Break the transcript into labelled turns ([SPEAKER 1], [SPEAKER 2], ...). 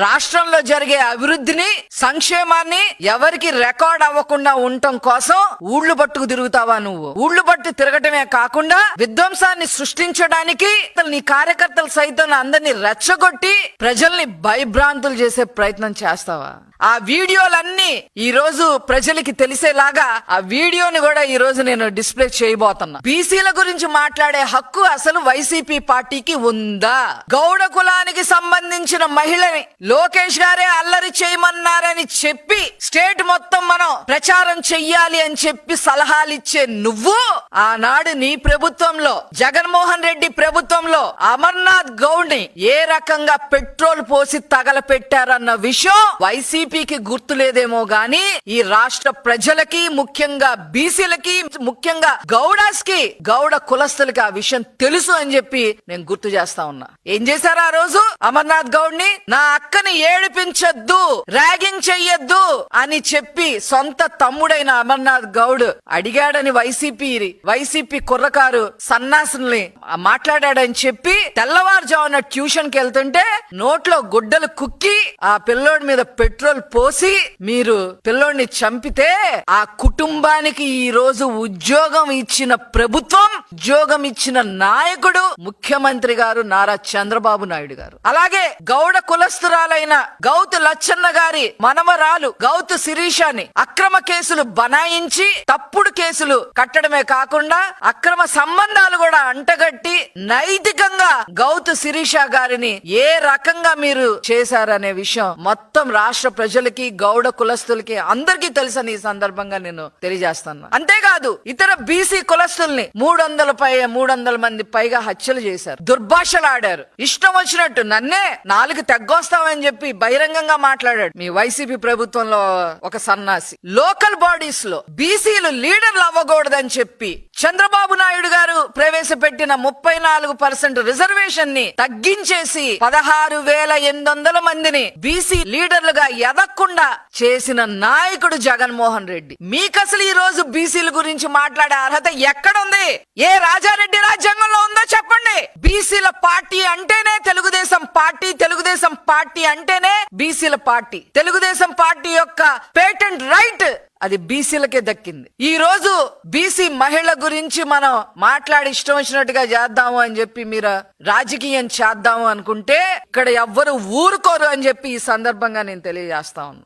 [SPEAKER 1] రాష్ట్రంలో జరిగే అభివృద్ధిని సంక్షేమాన్ని ఎవరికి రికార్డ్ అవ్వకుండా ఉండటం కోసం ఊళ్ళు పట్టుకు తిరుగుతావా నువ్వు? ఊళ్ళు పట్టు తిరగటమే కాకుండా విధ్వంసాన్ని సృష్టించడానికి నీ కార్యకర్తలు సైతం అందరినీ రెచ్చగొట్టి ప్రజల్ని భయభ్రాంతులు చేసే ప్రయత్నం చేస్తావా? ఆ వీడియోలన్నీ ఈ రోజు ప్రజలకి తెలిసేలాగా ఆ వీడియోని కూడా ఈ రోజు నేను డిస్ప్లే చేయబోతున్నా. బీసీల గురించి మాట్లాడే హక్కు అసలు వైసీపీ పార్టీకి ఉందా? గౌడ కులానికి సంబంధించిన మహిళని లోకేష్ గారే అల్లరి చేయమన్నారని చెప్పి స్టేట్ మొత్తం మనం ప్రచారం చెయ్యాలి అని చెప్పి సలహాలు ఇచ్చే నువ్వు ఆనాడు నీ ప్రభుత్వంలో జగన్మోహన్ రెడ్డి ప్రభుత్వంలో అమర్నాథ్ గౌడ్ ని ఏ రకంగా పెట్రోల్ పోసి తగలపెట్టారన్న విషయం వైసీపీకి గుర్తులేదేమో గాని ఈ రాష్ట్ర ప్రజలకి, ముఖ్యంగా బీసీలకి, ముఖ్యంగా గౌడాస్ కి, గౌడ కులస్తులకి ఆ విషయం తెలుసు అని చెప్పి నేను గుర్తు చేస్తా ఉన్నా. ఏం చేశారు ఆ రోజు? అమర్నాథ్ గౌడ్ ని నా అక్కని ఏడిపించొద్దు, ర్యాగింగ్ చెయ్యొద్దు అని చెప్పి సొంత తమ్ముడైన అమర్నాథ్ గౌడ్ అడిగాడని వైసీపీ కుర్రకారు సన్నాసుల్ని మాట్లాడాడని చెప్పి తెల్లవారుజామున ట్యూషన్ కి వెళ్తుంటే నోట్లో గుడ్డలు కుక్కి ఆ పిల్లోడి మీద పెట్రోల్ పోసి మీరు పిల్లోడిని చంపితే ఆ కుటుంబానికి ఈ రోజు ఉద్యోగం ఇచ్చిన ప్రభుత్వం, ఉద్యోగం ఇచ్చిన నాయకుడు ముఖ్యమంత్రి గారు నారా చంద్రబాబు నాయుడు గారు. అలాగే గౌడ కులస్తురాలైన గౌతు లచ్చన్న గారి మనమరాలు గౌతు శిరీషాని అక్రమ కేసులు బనాయించి తప్పుడు కేసులు కట్టడమే కాకుండా అక్రమ సంబంధాలు కూడా అంటగట్టి నైతికంగా గౌతు శిరీష గారిని ఏ రకంగా మీరు చేశారనే విషయం మొత్తం రాష్ట్ర ప్రజలకి, గౌడ కులస్తులకి అందరికీ తెలుసని ఈ సందర్భంగా నేను తెలియజేస్తాను. అంతేకాదు ఇతర బీసీ కులస్తుల్ని 300 మంది పైగా హత్యలు చేశారు, దుర్భాషలు ఆడారు, ఇష్టం వచ్చినట్టు నన్నే 4 తెగ్గొస్తామని చెప్పి బహిరంగంగా మాట్లాడాడు మీ వైసీపీ ప్రభుత్వంలో ఒక సన్నాసి. లోకల్ బాడీస్ లో బీసీలు లీడర్లు అవ్వకూడదని చెప్పి చంద్రబాబు నాయుడు గారు ప్రవేశపెట్టిన 34% రిజర్వేషన్ ని తగ్గించేసి 16,800 మందిని బీసీ లీడర్లుగా ఎదగకుండా చేసిన నాయకుడు జగన్మోహన్ రెడ్డి. మీకసలు ఈ రోజు బీసీల గురించి మాట్లాడే అర్హత ఎక్కడుంది? ఏ రాజారెడ్డి రాజ్యాంగంలో ఉందో చెప్పండి. బీసీల పార్టీ అంటేనే తెలుగుదేశం పార్టీ, తెలుగుదేశం పార్టీ అంటేనే బీసీల పార్టీ. తెలుగుదేశం పార్టీ యొక్క పేటెంట్ రైట్ అది బీసీలకే దక్కింది. ఈ రోజు బీసీ మహిళ గురించి మనం మాట్లాడి ఇష్టం వచ్చినట్టుగా చేద్దాము అని చెప్పి మీరు రాజకీయం చేద్దాము అనుకుంటే ఇక్కడ ఎవ్వరు ఊరుకోరు అని చెప్పి ఈ సందర్భంగా నేను తెలియజేస్తా ఉన్నాను.